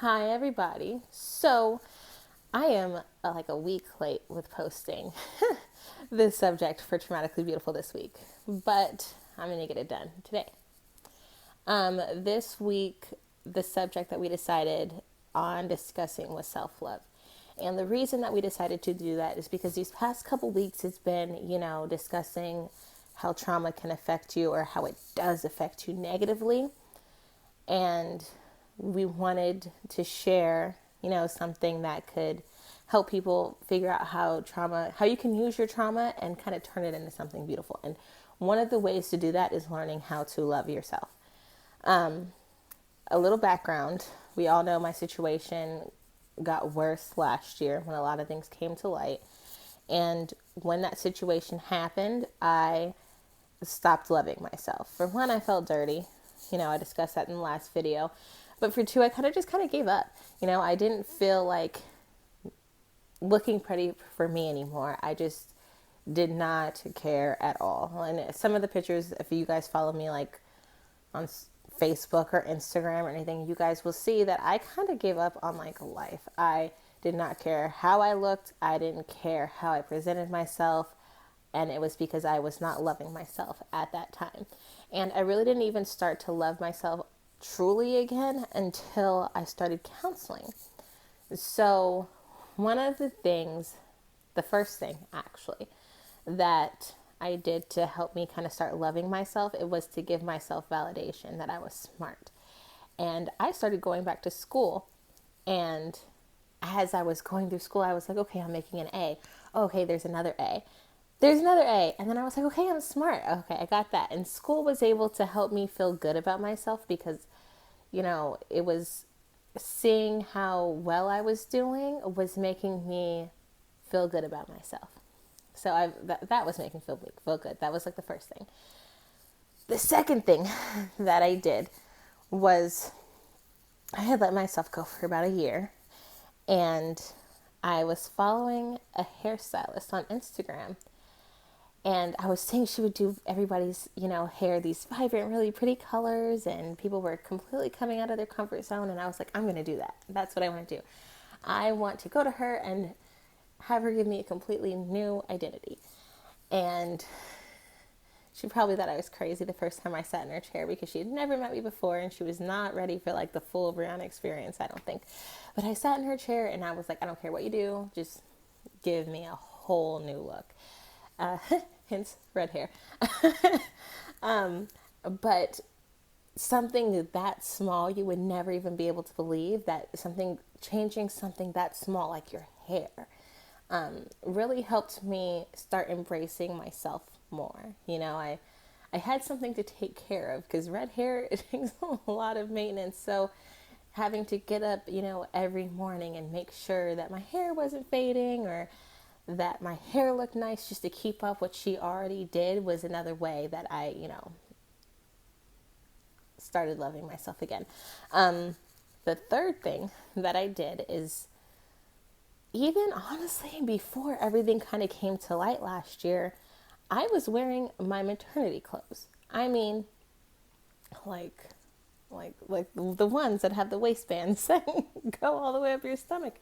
Hi, everybody. So, I am like a week late with posting this subject for Traumatically Beautiful this week, but I'm going to get it done today. This week, the subject that we decided on discussing was self love. And the reason that we decided to do that is because these past couple weeks it's been, discussing how trauma can affect you or how it does affect you negatively. And we wanted to share, something that could help people figure out how you can use your trauma and kind of turn it into something beautiful. And one of the ways to do that is learning how to love yourself. A little background. We all know my situation got worse last year when a lot of things came to light. And when that situation happened, I stopped loving myself. For one, I felt dirty. I discussed that in the last video. But for two, I kind of gave up. I didn't feel like looking pretty for me anymore. I just did not care at all. And some of the pictures, if you guys follow me like on Facebook or Instagram or anything, you guys will see that I kind of gave up on like life. I did not care how I looked. I didn't care how I presented myself. And it was because I was not loving myself at that time. And I really didn't even start to love myself truly again until I started counseling. So one of the first thing actually, that I did to help me kind of start loving myself, it was to give myself validation that I was smart. And I started going back to school. And as I was going through school, I was like, okay, I'm making an A. Okay, there's another A. There's another A. And then I was like, okay, I'm smart. Okay, I got that. And school was able to help me feel good about myself because, it was seeing how well I was doing was making me feel good about myself. So that was making me feel good. That was like the first thing. The second thing that I did was I had let myself go for about a year, and I was following a hairstylist on Instagram. And I was saying she would do everybody's, hair, these vibrant, really pretty colors, and people were completely coming out of their comfort zone. And I was like, I'm going to do that. That's what I want to do. I want to go to her and have her give me a completely new identity. And she probably thought I was crazy the first time I sat in her chair because she had never met me before and she was not ready for like the full Breanna experience, I don't think. But I sat in her chair and I was like, I don't care what you do, just give me a whole new look. Hence red hair. But something that small, you would never even be able to believe that changing something that small like your hair, really helped me start embracing myself more. I had something to take care of because red hair, it takes a lot of maintenance. So having to get up, every morning and make sure that my hair wasn't fading or that my hair looked nice just to keep up what she already did was another way that I, started loving myself again. The third thing that I did is, even honestly before everything kind of came to light last year, I was wearing my maternity clothes. I mean, like the ones that have the waistbands that go all the way up your stomach.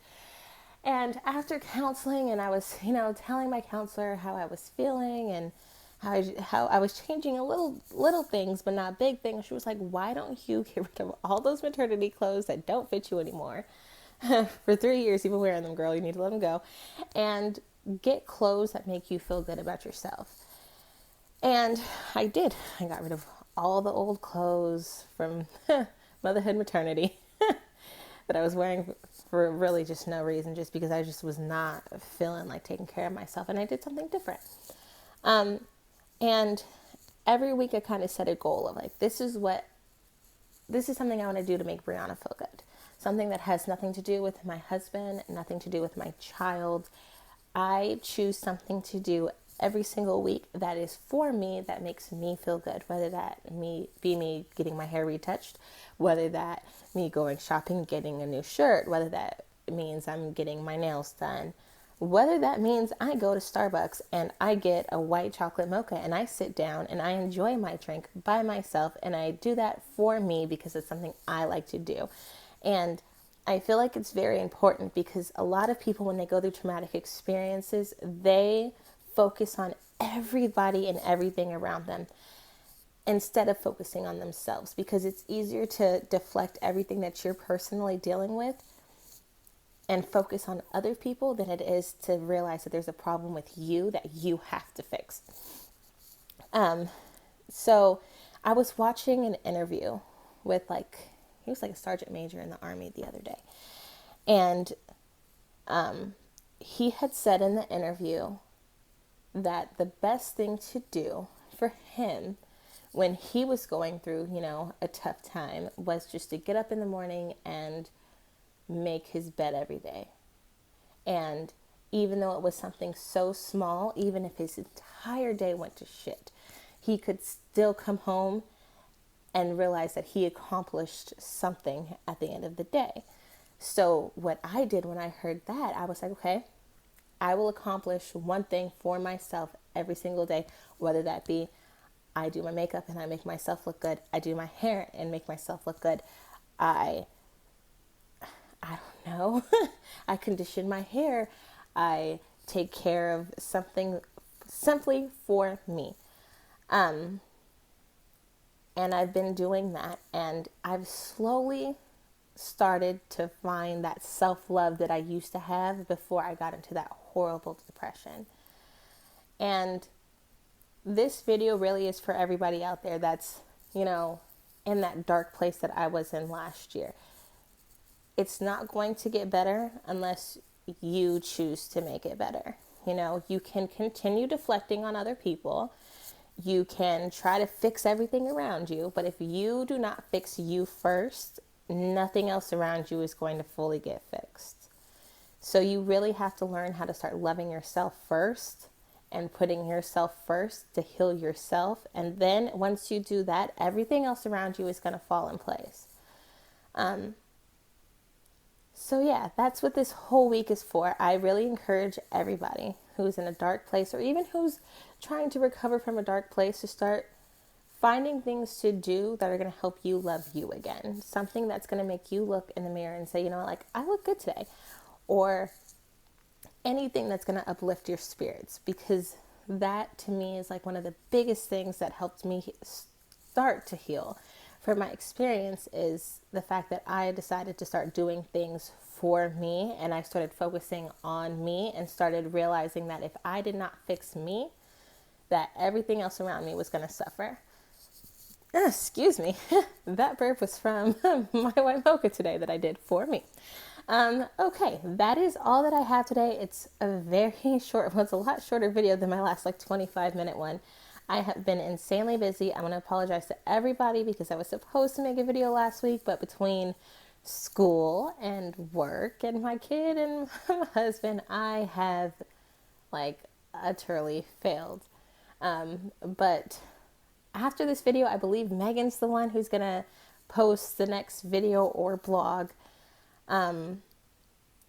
And after counseling, and I was, telling my counselor how I was feeling and how I was changing a little things, but not big things. She was like, "Why don't you get rid of all those maternity clothes that don't fit you anymore? For 3 years, you've been wearing them, girl. You need to let them go, and get clothes that make you feel good about yourself." And I did. I got rid of all the old clothes from motherhood, maternity that I was wearing for really just no reason, just because I just was not feeling like taking care of myself, and I did something different. And every week I kind of set a goal of like, this is something I want to do to make Breanna feel good. Something that has nothing to do with my husband, nothing to do with my child. I choose something to do every single week that is for me, that makes me feel good, whether that be me getting my hair retouched, whether that me going shopping, getting a new shirt, whether that means I'm getting my nails done, whether that means I go to Starbucks and I get a white chocolate mocha and I sit down and I enjoy my drink by myself, and I do that for me because it's something I like to do. And I feel like it's very important because a lot of people, when they go through traumatic experiences, they focus on everybody and everything around them instead of focusing on themselves, because it's easier to deflect everything that you're personally dealing with and focus on other people than it is to realize that there's a problem with you that you have to fix. So I was watching an interview with he was like a sergeant major in the army the other day. And he had said in the interview that the best thing to do for him when he was going through, a tough time was just to get up in the morning and make his bed every day. And even though it was something so small, even if his entire day went to shit, he could still come home and realize that he accomplished something at the end of the day. So what I did when I heard that, I was like, okay, I will accomplish one thing for myself every single day, whether that be I do my makeup and I make myself look good. I do my hair and make myself look good. I don't know. I condition my hair. I take care of something simply for me. And I've been doing that, and I've slowly started to find that self-love that I used to have before I got into that horrible depression. And this video really is for everybody out there that's, in that dark place that I was in last year. It's not going to get better unless you choose to make it better. You can continue deflecting on other people. You can try to fix everything around you, but if you do not fix you first, nothing else around you is going to fully get fixed. So you really have to learn how to start loving yourself first and putting yourself first to heal yourself. And then once you do that, everything else around you is going to fall in place. So yeah, that's what this whole week is for. I really encourage everybody who's in a dark place, or even who's trying to recover from a dark place, to start finding things to do that are going to help you love you again. Something that's going to make you look in the mirror and say, I look good today. Or anything that's going to uplift your spirits, because that to me is one of the biggest things that helped me start to heal. From my experience is the fact that I decided to start doing things for me, and I started focusing on me and started realizing that if I did not fix me, that everything else around me was going to suffer. Excuse me. That burp was from my white mocha today that I did for me. Okay, that is all that I have today. It's a very short, it's a lot shorter video than my last 25-minute one. I have been insanely busy. I want to apologize to everybody because I was supposed to make a video last week, but between school and work and my kid and my husband, I have utterly failed. But after this video, I believe Megan's the one who's going to post the next video or blog.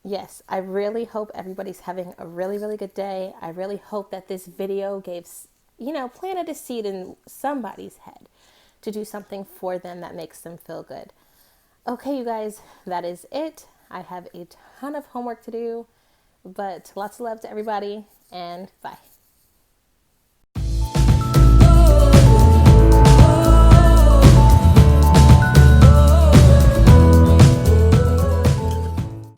Yes, I really hope everybody's having a really, really good day. I really hope that this video planted a seed in somebody's head to do something for them that makes them feel good. Okay, you guys, that is it. I have a ton of homework to do, but lots of love to everybody, and bye.